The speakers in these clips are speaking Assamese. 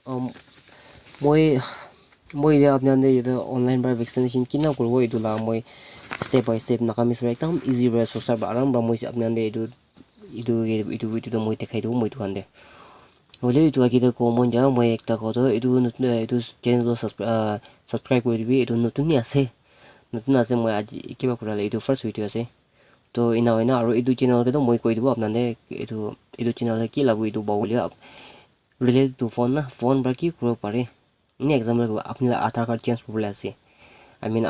মই মই এতিয়া আপোনালোকে এটা অনলাইন বা ভেকচিনেশ্যন কিনা কৰিব এইটো লা মই ষ্টেপ বাই ষ্টেপ নাগামিজ একদম ইজি বা সস্তা বা আৰাম বা মই আপোনালোকে এইটো মই দেখাই দিওঁ মই এইটো কান্দে হ'লে এইটো আগিতে কমন যাওঁ মই একটা কথা এইটো নতুন এইটো চেনেল সাবস্ক্রাইব কৰি দিবি এইটো নতুন আছে মই আজি কিবা কৰালে এইটো ফাৰ্ষ্ট ভিডিঅ' আছে তো ইনা হয় না আৰু এইটো চেনেলকে মই কৈ দিব আপোনালোকে এইটো চেনেল কি লাগব এইটো বাউলি ৰিলেটেড টু ফোন না ফোন বা কি কৰিব পাৰে ini example আপনি আধাৰ কাৰ্ড চেঞ্জ কৰিবলৈ আছে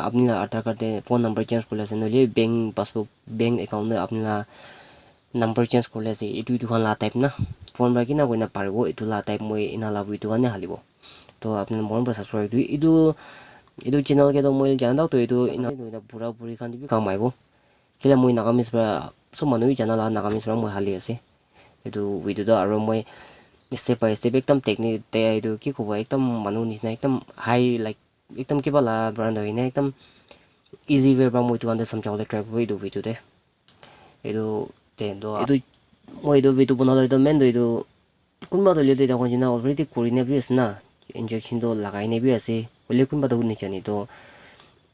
আপনি আধাৰ কাৰ্ড ফোন নাম্বাৰ চেঞ্জ কৰিবলৈ আছে নহলে বেংক পাছবুক বেংক একাউণ্ট আপনি নাম্বাৰ চেঞ্জ কৰিবলৈ আছে এইটো খান লা টাইপ না ফোন বা কিনা কইনা পাৰিব এইটো লা টাইপ মই ইনা লাগব এইটো কাৰণে হালিব তো আপনি মন পৰা সাবস্ক্ৰাইব কৰি এইটো চেনেল কেটো মই জানাও তো এইটো ইনা পুৰা পুৰি খান দিবি কাম আহিব কেলে মই নাগামিজ পৰা সব মানুহে জানালা নাগামিজ পৰা মই হালি আছে এইটো ভিডিঅ'টো আৰু মই step by step একদম টেকনিক এইটো কি ক'ব একদম মানুহ নিচিনা একদম হাই লাইক একদম কিবা লা ব্ৰাণ্ড হয় না একদম ইজি ৱে বা মই এইটো আন্দাজ সমঝাবলৈ ট্ৰাই কৰিব এইটো ভিডিঅ'তে এইটো মই এইটো ভিডিঅ' বনালে এইটো মেইন এইটো কোনোবা দলিয়তে এটা কোনদিনা অলৰেডি কৰি নেবি আছে না ইনজেকশ্যনটো লাগাই নেবি আছে হ'লে কোনোবাটো নিজানি তো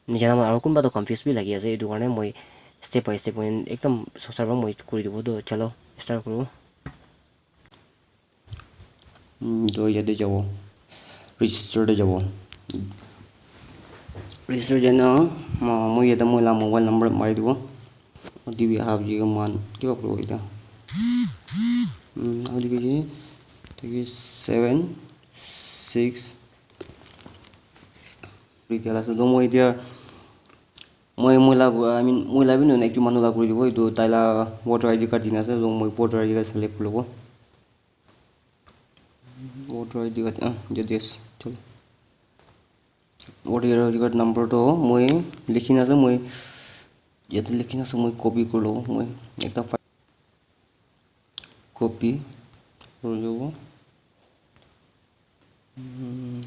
নিজানা আৰু কোনোবাটো কনফিউজ বি লাগি আছে এইটো কাৰণে মই ষ্টেপ বাই ষ্টেপ মই একদম সস্তাৰ পৰা মই কৰি দিব তো চলো ষ্টাৰ্ট কৰোঁ তো ইয়াতে যাব ৰেজিষ্টাৰতে যাব ৰেজিষ্টাৰ জানা মই ইয়াতে মই মোবাইল নম্বৰ মাৰি দিব OTP হাফ জিবি মান কিবা কৰিব এতিয়া OTP 7 6 এতিয়া আছে তো মই এতিয়া মই লাগি নহয় একটু মানুহ লাগ কৰি দিব এইটো তাইলা ভোটাৰ আইডি কাৰ্ড দিন আছে তো মই ভোটাৰ আইডি কাৰ্ড সিলেক্ট কৰি ল'ব voter ID card yes চলো voter ID card number তো মই লিখি না মই ইয়াতে লিখি না মই কপি কৰি লও মই একটা কপি কৰি লব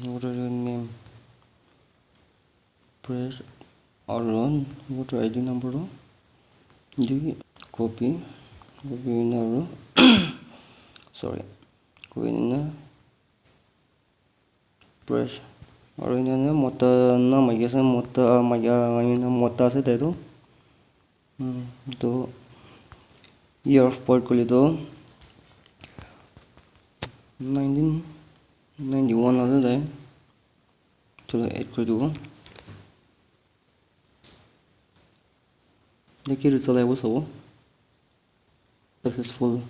voter name press or run voter ID number the copy না sorry কপি না press और इन्होंने मोटा ना मजा से मोटा से दे दो तो year of birth को ले दो 1991 आ जाए चलो ऐड कर दो देखिए रिजल्ट है वो सब सक्सेसफुल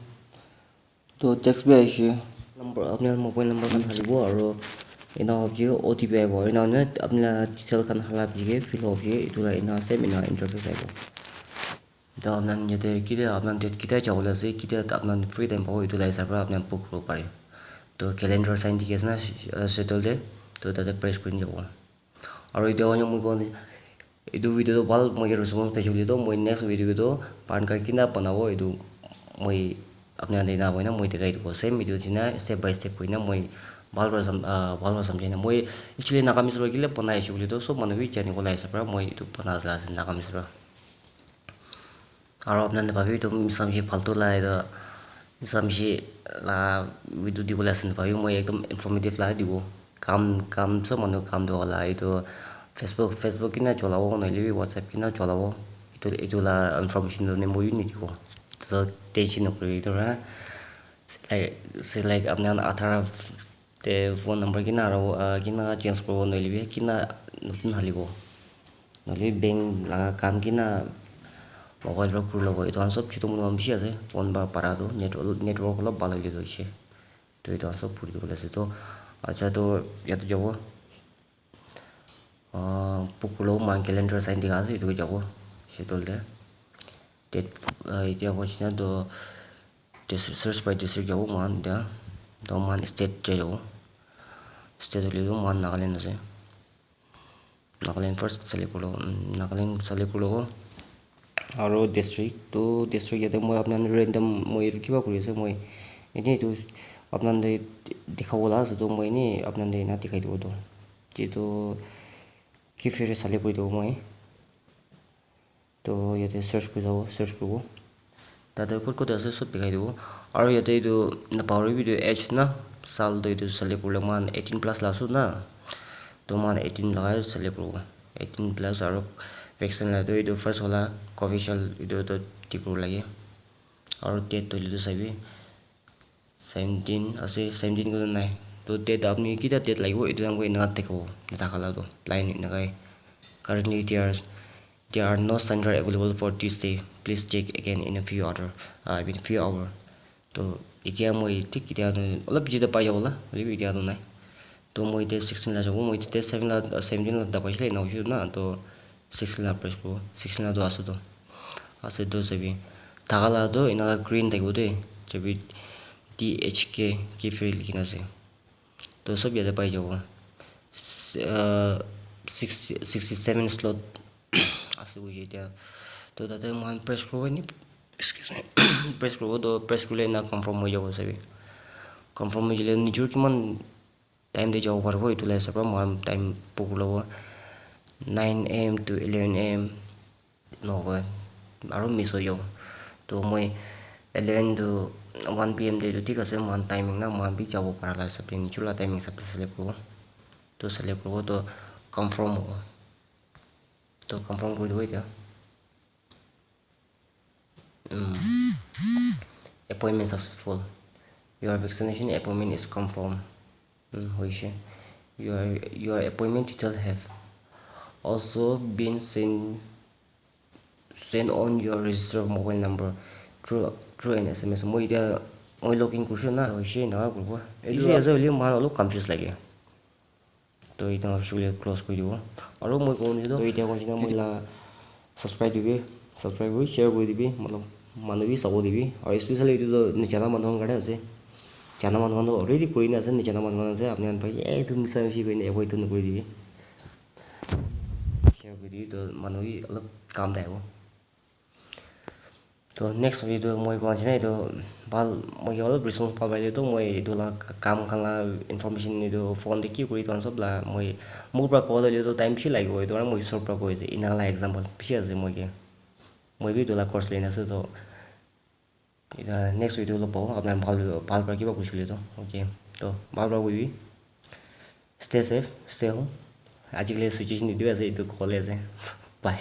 तो टेक्स्ट भी आइए नंबर अपने मोबाइल नंबर का हालिबो और इना ऑब्जेक्ट OTP आइबो इना ने अपना detail kan hala bige fill होबे इतुला इना से इना इंटरफेस आइबो तो अपना यते किते अपना डेट किते चावला से किते अपना फ्री टाइम पाओ इतुला हिसाब अपना बुक करो पारे तो कैलेंडर साइन दिखे ना सेटल दे तो ताते प्रेस कर जाबो और इते अन्य মই কোন इतु भिडिओ तो ভাল মই रेस्पॉन्स पाइछुली तो মই नेक्स्ट भिडिओ तो पान कार्ड किना बनाबो इतु মই अपना देना होइना মই देखाइ दिबो सेम भिडिओ जिना स्टेप बाय स्टेप होइना মই ভাল समझिना মই एक्चुअली नागामिज रो गिले बनाइछु বুলি তো সব মানুহ বি জানি বলাই আছে পৰা মই ইতু বনা যা আছে नागामिज रो আৰু আপোনানে ভাবি তো মিছামজি ফালতু লাই তো মিছামজি লা ভিডিও দি বলাই আছে ভাবি মই একদম ইনফরমেটিভ লাই দিব কাম সব মানুহ কাম do লা ইতো ফেসবুক কিনা চলাবো নহলে WhatsApp কিনা চলাবো ইতো লা ইনফরমেশন নে মই নি দিব তো টেনশন নকৰি তো like আপনার আধার তে ফোন নাম্বার কিনা আর কিনা চেঞ্জ করব নইলিবি কিনা নতুন হালিব নলি ব্যাংক লাগা কাম কিনা মোবাইল র করে লব এটা সব ছোট মন বেশি আছে ফোন বা পারা তো নেটওয়ার্ক হলো ভালো হয়ে যাচ্ছে তো এটা সব পুরি করে আছে তো আচ্ছা তো এত যাব পুকুলো মান ক্যালেন্ডার সাইন দিকে আছে এদিকে যাব সেটল দে ডেট এটা হচ্ছে না তো search by district যাবো মান দা তো মান স্টেট যাবো স্টেট হলে মান নাগাল্যান্ড আছে নাগাল্যান্ড ফার্স্ট সিলেক্ট করব নাগাল্যান্ড সিলেক্ট করব আৰু ডিস্ট্ৰিক্ট তো ডিস্ট্ৰিক্ট ইয়াতে মই আপনাৰ ৰেন্ডম মই কিবা কৰি আছে মই এনে তো আপনাৰ দেখাবলা আছে তো মই এনে আপনাৰ না দেখাই দিব তো যেটো কি ফিৰে সিলেক্ট কৰি দিব মই তো ইয়াতে সাৰ্চ কৰি যাব সাৰ্চ কৰব তাতে কোড আছে সব দেখাই দিব আৰু ইয়াতে এইটো নাপাহৰি ভিডিও এজ না साल तो इधर select कर लो मान 18 plus लासु ना तो मान 18 लगाए select करो 18 plus और vaccine ला तो इधर first वाला Covishield इधर तो टिकट लगे और date तो इधर सभी 17 ऐसे 17 को तो नहीं तो date आपने कितना date लगे वो इधर हमको इतना देखो निता खाला तो line इतना का currently there are no center available for Tuesday. Please check again in a few hours. तो इतिया मोई ठीक इतिया तो मतलब जितना पाई जाओला मतलब इतिया तो नहीं तो मोई ते 16 ला जाओ मोई ते 17 ला दबाई ले ना उसे ना तो 16 ला प्रेस को 16 ला तो आसे तो सभी थाला तो इनका green देखो तो जब THK की फिर लिखना से तो सब याद पाई जाओ 67 slot आसे वो ये तो दादा मान प्रेस करो नहीं excuse me press करो तो press कर लेना confirm हो जाओ सभी confirm हो जाए निचुर की मन time दे जाओ पर वो इतने सब मान time पुक लो 9 AM to 11 AM नो को आरो मिस हो जाओ तो मैं 11 to 1 PM दे तो ठीक है से मान टाइमिंग ना मान भी जाओ पर ला सब निचुर ला टाइमिंग सब select करो तो confirm हो तो confirm कर दो इतना appointment successful. Your vaccination appointment is confirmed. Your appointment details have also been sent on your registered mobile number through an SMS. Moi login kurse na hoise na kurbo. Easy as well man olo confuse lage. तो इतना actually close कर दियो और मैं कौन तो इतना कौन सी ना मैं ला subscribe भी share कर दिबी मतलब मानवी सब दिबी और स्पेशली तो निचाना मानव गड़े আছে জানা মানুহ অলৰেডি কৰি না আছে নিজানা মানুহ আছে আপনি আন পাই এই তুমি মিছামিছি কৰি এভয়েড তো নকৰি দিবি শ্বেয়াৰ কৰি দিবি তো মানুহ অলপ কাম দেব তো নেক্সট ভিডিও মই কোৱাছি না এইটো ভাল মই অলপ ৰিসপন্স পাবাইলে তো মই এইটো কাম খালা ইনফৰমেশন এইটো ফোন দে কি কৰি তো সব লা মই মোৰ পৰা কল দিলে তো টাইম বেছি লাগিব এইটো আৰু মই সৰ পৰা কৈছে ইনালা এক্সাম্পল বেছি আছে মই বি তোলা কোর্স লেন আছে তো next video lo pawo apna bhal pra kiba kuchile to okay to bhal pra kuibi stay safe stay home ajikle situation dibe ase itu call ase bye